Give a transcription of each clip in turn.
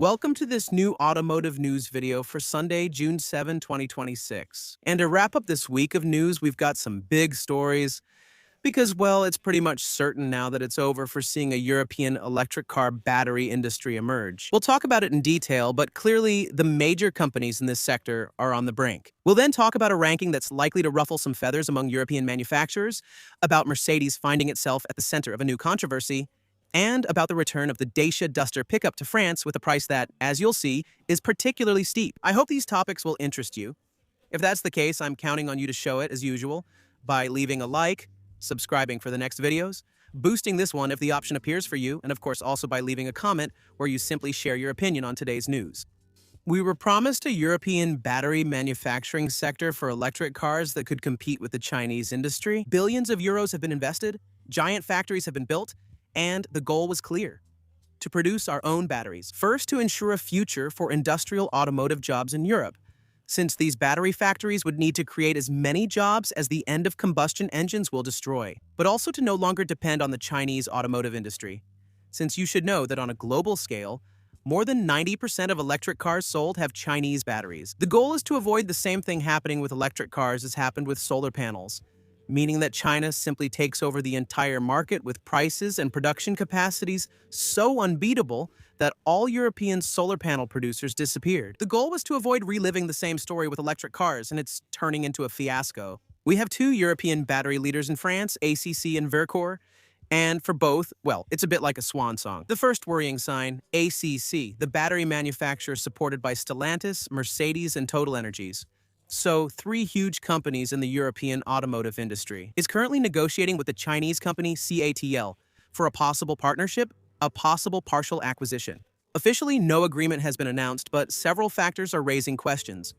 Welcome to this new automotive news video for Sunday, June 7, 2026. And to wrap up this week of news, we've got some big stories because, well, it's pretty much certain now that it's over for seeing a European electric car battery industry emerge. We'll talk about it in detail, but clearly the major companies in this sector are on the brink. We'll then talk about a ranking that's likely to ruffle some feathers among European manufacturers, about Mercedes finding itself at the center of a new controversy, and about the return of the Dacia Duster pickup to France with a price that, as you'll see, is particularly steep. I hope these topics will interest you. If that's the case, I'm counting on you to show it, as usual, by leaving a like, subscribing for the next videos, boosting this one if the option appears for you, and of course also by leaving a comment where you simply share your opinion on today's news. We were promised a European battery manufacturing sector for electric cars that could compete with the Chinese industry. Billions of euros have been invested, giant factories have been built, and the goal was clear: to produce our own batteries. First, to ensure a future for industrial automotive jobs in Europe, since these battery factories would need to create as many jobs as the end of combustion engines will destroy, but also to no longer depend on the Chinese automotive industry, since you should know that on a global scale, more than 90% of electric cars sold have Chinese batteries. The goal is to avoid the same thing happening with electric cars as happened with solar panels, meaning that China simply takes over the entire market with prices and production capacities so unbeatable that all European solar panel producers disappeared. The goal was to avoid reliving the same story with electric cars, and it's turning into a fiasco. We have two European battery leaders in France, ACC and Verkor, and for both, well, it's a bit like a swan song. The first worrying sign, ACC, the battery manufacturer supported by Stellantis, Mercedes, and Total Energies, so three huge companies in the European automotive industry, is currently negotiating with the Chinese company CATL for a possible partnership, a possible partial acquisition. Officially, no agreement has been announced, but several factors are raising questions,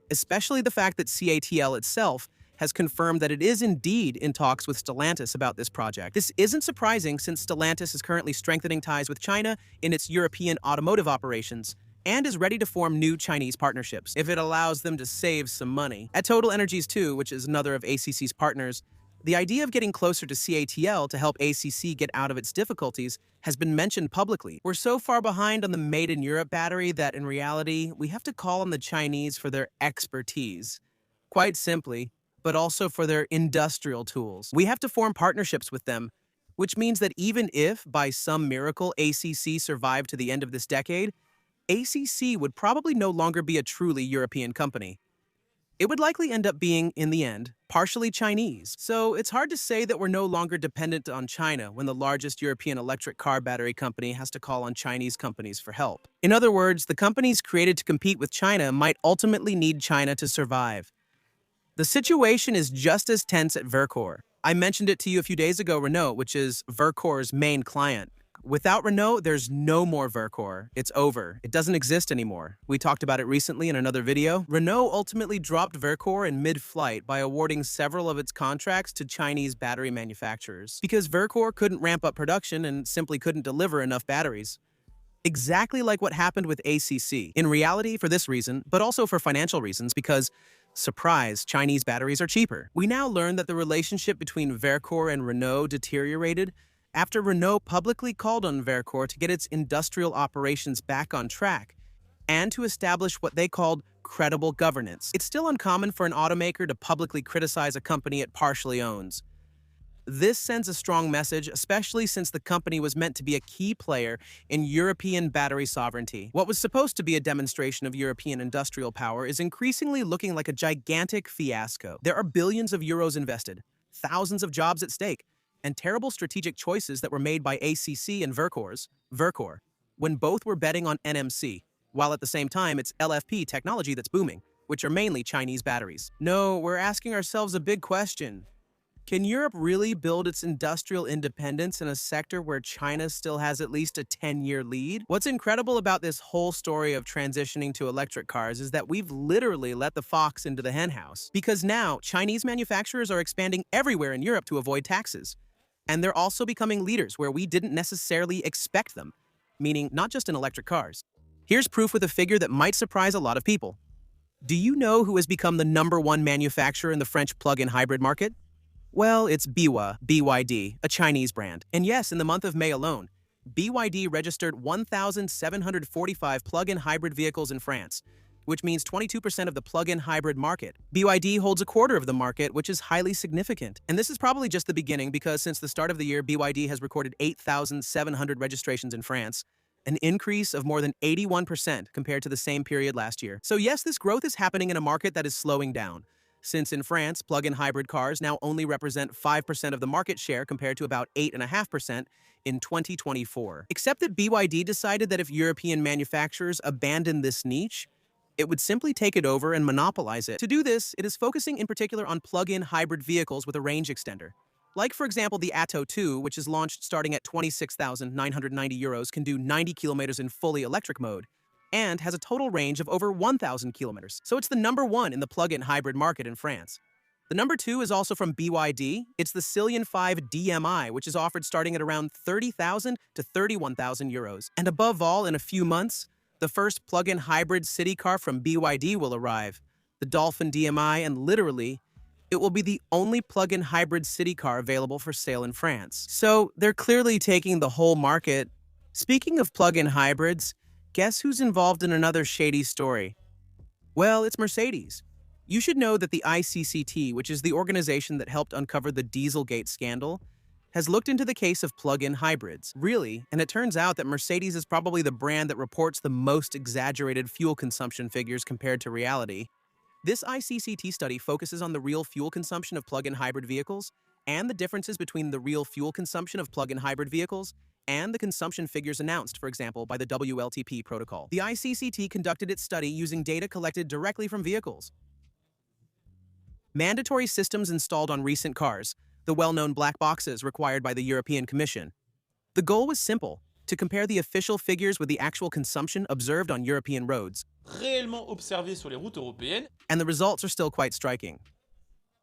especially the fact that CATL itself has confirmed that it is indeed in talks with Stellantis about this project. This isn't surprising since Stellantis is currently strengthening ties with China in its European automotive operations, and is ready to form new Chinese partnerships, if it allows them to save some money. At Total Energies too, which is another of ACC's partners, the idea of getting closer to CATL to help ACC get out of its difficulties has been mentioned publicly. We're so far behind on the Made in Europe battery that in reality, we have to call on the Chinese for their expertise. Quite simply, but also for their industrial tools. We have to form partnerships with them, which means that even if, by some miracle, ACC survived to the end of this decade, ACC would probably no longer be a truly European company. It would likely end up being, in the end, partially Chinese. So it's hard to say that we're no longer dependent on China when the largest European electric car battery company has to call on Chinese companies for help. In other words, the companies created to compete with China might ultimately need China to survive. The situation is just as tense at Verkor. I mentioned it to you a few days ago, Renault, which is Verkor's main client. Without Renault, there's no more Verkor. It's over. It doesn't exist anymore. We talked about it recently in another video. Renault ultimately dropped Verkor in mid-flight by awarding several of its contracts to Chinese battery manufacturers because Verkor couldn't ramp up production and simply couldn't deliver enough batteries. Exactly like what happened with ACC. In reality, for this reason, but also for financial reasons, because surprise, Chinese batteries are cheaper. We now learn that the relationship between Verkor and Renault deteriorated after Renault publicly called on Verkor to get its industrial operations back on track and to establish what they called credible governance. It's still uncommon for an automaker to publicly criticize a company it partially owns. This sends a strong message, especially since the company was meant to be a key player in European battery sovereignty. What was supposed to be a demonstration of European industrial power is increasingly looking like a gigantic fiasco. There are billions of euros invested, thousands of jobs at stake, and terrible strategic choices that were made by ACC and Verkor, when both were betting on NMC, while at the same time it's LFP technology that's booming, which are mainly Chinese batteries. No, we're asking ourselves a big question. Can Europe really build its industrial independence in a sector where China still has at least a 10-year lead? What's incredible about this whole story of transitioning to electric cars is that we've literally let the fox into the henhouse, because now Chinese manufacturers are expanding everywhere in Europe to avoid taxes. And they're also becoming leaders where we didn't necessarily expect them, meaning not just in electric cars. Here's proof with a figure that might surprise a lot of people. Do you know who has become the #1 manufacturer in the French plug-in hybrid market? Well, it's BYD, a Chinese brand. And yes, in the month of May alone, BYD registered 1,745 plug-in hybrid vehicles in France, which means 22% of the plug-in hybrid market. BYD holds a quarter of the market, which is highly significant. And this is probably just the beginning because since the start of the year, BYD has recorded 8,700 registrations in France, an increase of more than 81% compared to the same period last year. So yes, this growth is happening in a market that is slowing down, since in France, plug-in hybrid cars now only represent 5% of the market share compared to about 8.5% in 2024. Except that BYD decided that if European manufacturers abandon this niche, it would simply take it over and monopolize it. To do this, it is focusing in particular on plug-in hybrid vehicles with a range extender. Like, for example, the Atto 2, which is launched starting at €26,990, can do 90 kilometers in fully electric mode, and has a total range of over 1,000 kilometers. So it's the number one in the plug-in hybrid market in France. The number two is also from BYD. It's the Cillian 5 DMI, which is offered starting at around 30,000 to 31,000 euros. And above all, in a few months, the first plug-in hybrid city car from BYD will arrive, the Dolphin DMI, and literally, it will be the only plug-in hybrid city car available for sale in France. So they're clearly taking the whole market. Speaking of plug-in hybrids, guess who's involved in another shady story? Well, it's Mercedes. You should know that the ICCT, which is the organization that helped uncover the Dieselgate scandal, has looked into the case of plug-in hybrids. Really, and it turns out that Mercedes is probably the brand that reports the most exaggerated fuel consumption figures compared to reality. This ICCT study focuses on the real fuel consumption of plug-in hybrid vehicles and the differences between the real fuel consumption of plug-in hybrid vehicles and the consumption figures announced, for example, by the WLTP protocol. The ICCT conducted its study using data collected directly from vehicles. Mandatory systems installed on recent cars, the well-known black boxes required by the European Commission. The goal was simple: to compare the official figures with the actual consumption observed on European roads. Réellement observé sur les routes européennes. And the results are still quite striking.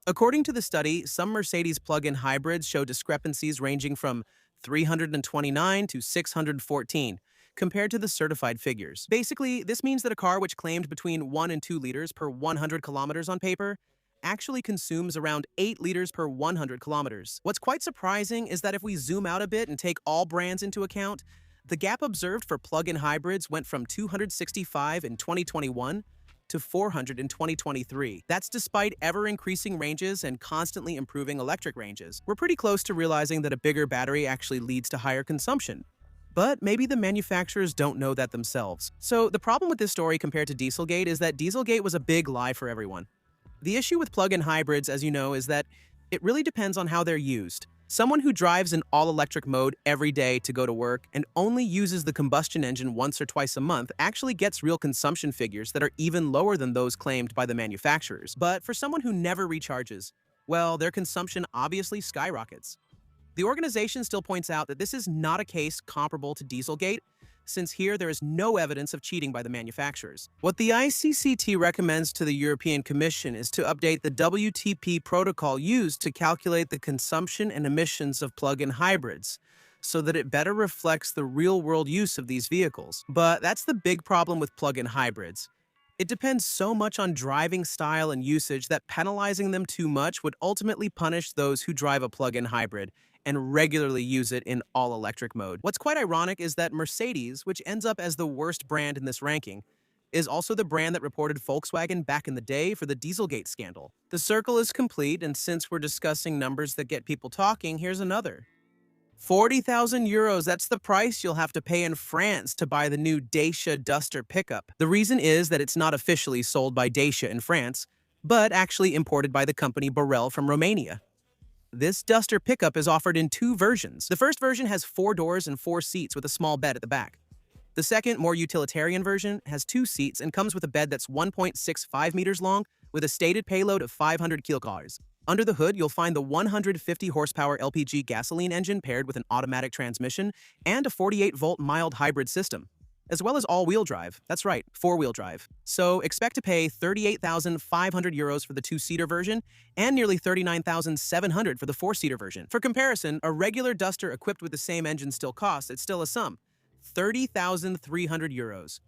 According to the study, some Mercedes plug-in hybrids show discrepancies ranging from 329 to 614 compared to the certified figures. Basically, this means that a car which claimed between 1 and 2 liters per 100 kilometers on paper actually consumes around 8 liters per 100 kilometers. What's quite surprising is that if we zoom out a bit and take all brands into account, the gap observed for plug-in hybrids went from 265 in 2021 to 400 in 2023. That's despite ever-increasing ranges and constantly improving electric ranges. We're pretty close to realizing that a bigger battery actually leads to higher consumption. But maybe the manufacturers don't know that themselves. So the problem with this story compared to Dieselgate is that Dieselgate was a big lie for everyone. The issue with plug-in hybrids, as you know, is that it really depends on how they're used. Someone who drives in all-electric mode every day to go to work and only uses the combustion engine once or twice a month actually gets real consumption figures that are even lower than those claimed by the manufacturers. But for someone who never recharges, well, their consumption obviously skyrockets. The organization still points out that this is not a case comparable to Dieselgate, since here there is no evidence of cheating by the manufacturers. What the ICCT recommends to the European Commission is to update the WTP protocol used to calculate the consumption and emissions of plug-in hybrids, so that it better reflects the real-world use of these vehicles. But that's the big problem with plug-in hybrids. It depends so much on driving style and usage that penalizing them too much would ultimately punish those who drive a plug-in hybrid and regularly use it in all-electric mode. What's quite ironic is that Mercedes, which ends up as the worst brand in this ranking, is also the brand that reported Volkswagen back in the day for the Dieselgate scandal. The circle is complete, and since we're discussing numbers that get people talking, here's another. 40,000 euros, that's the price you'll have to pay in France to buy the new Dacia Duster pickup. The reason is that it's not officially sold by Dacia in France, but actually imported by the company Borel from Romania. This Duster pickup is offered in 2 versions. The first version has 4 doors and 4 seats with a small bed at the back. The second, more utilitarian version has 2 seats and comes with a bed that's 1.65 meters long with a stated payload of 500 kilocalories. Under the hood, you'll find the 150 horsepower LPG gasoline engine paired with an automatic transmission and a 48-volt mild hybrid system, as well as all-wheel drive. That's right, 4-wheel drive. So expect to pay 38,500 euros for the 2-seater version and nearly 39,700 for the 4-seater version. For comparison, a regular Duster equipped with the same engine still costs, it's still a sum, 30,300 euros.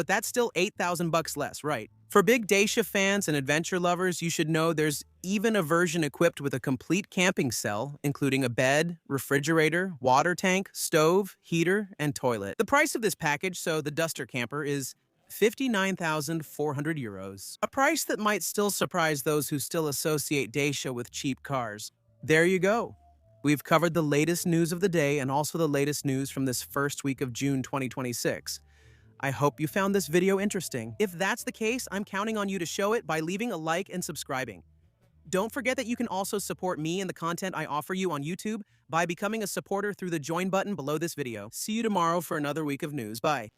but that's still 8,000 bucks less, right? For big Dacia fans and adventure lovers, you should know there's even a version equipped with a complete camping cell, including a bed, refrigerator, water tank, stove, heater, and toilet. The price of this package, so the Duster Camper, is 59,400 euros, a price that might still surprise those who still associate Dacia with cheap cars. There you go. We've covered the latest news of the day and also the latest news from this first week of June 2026. I hope you found this video interesting. If that's the case, I'm counting on you to show it by leaving a like and subscribing. Don't forget that you can also support me and the content I offer you on YouTube by becoming a supporter through the join button below this video. See you tomorrow for another week of news. Bye.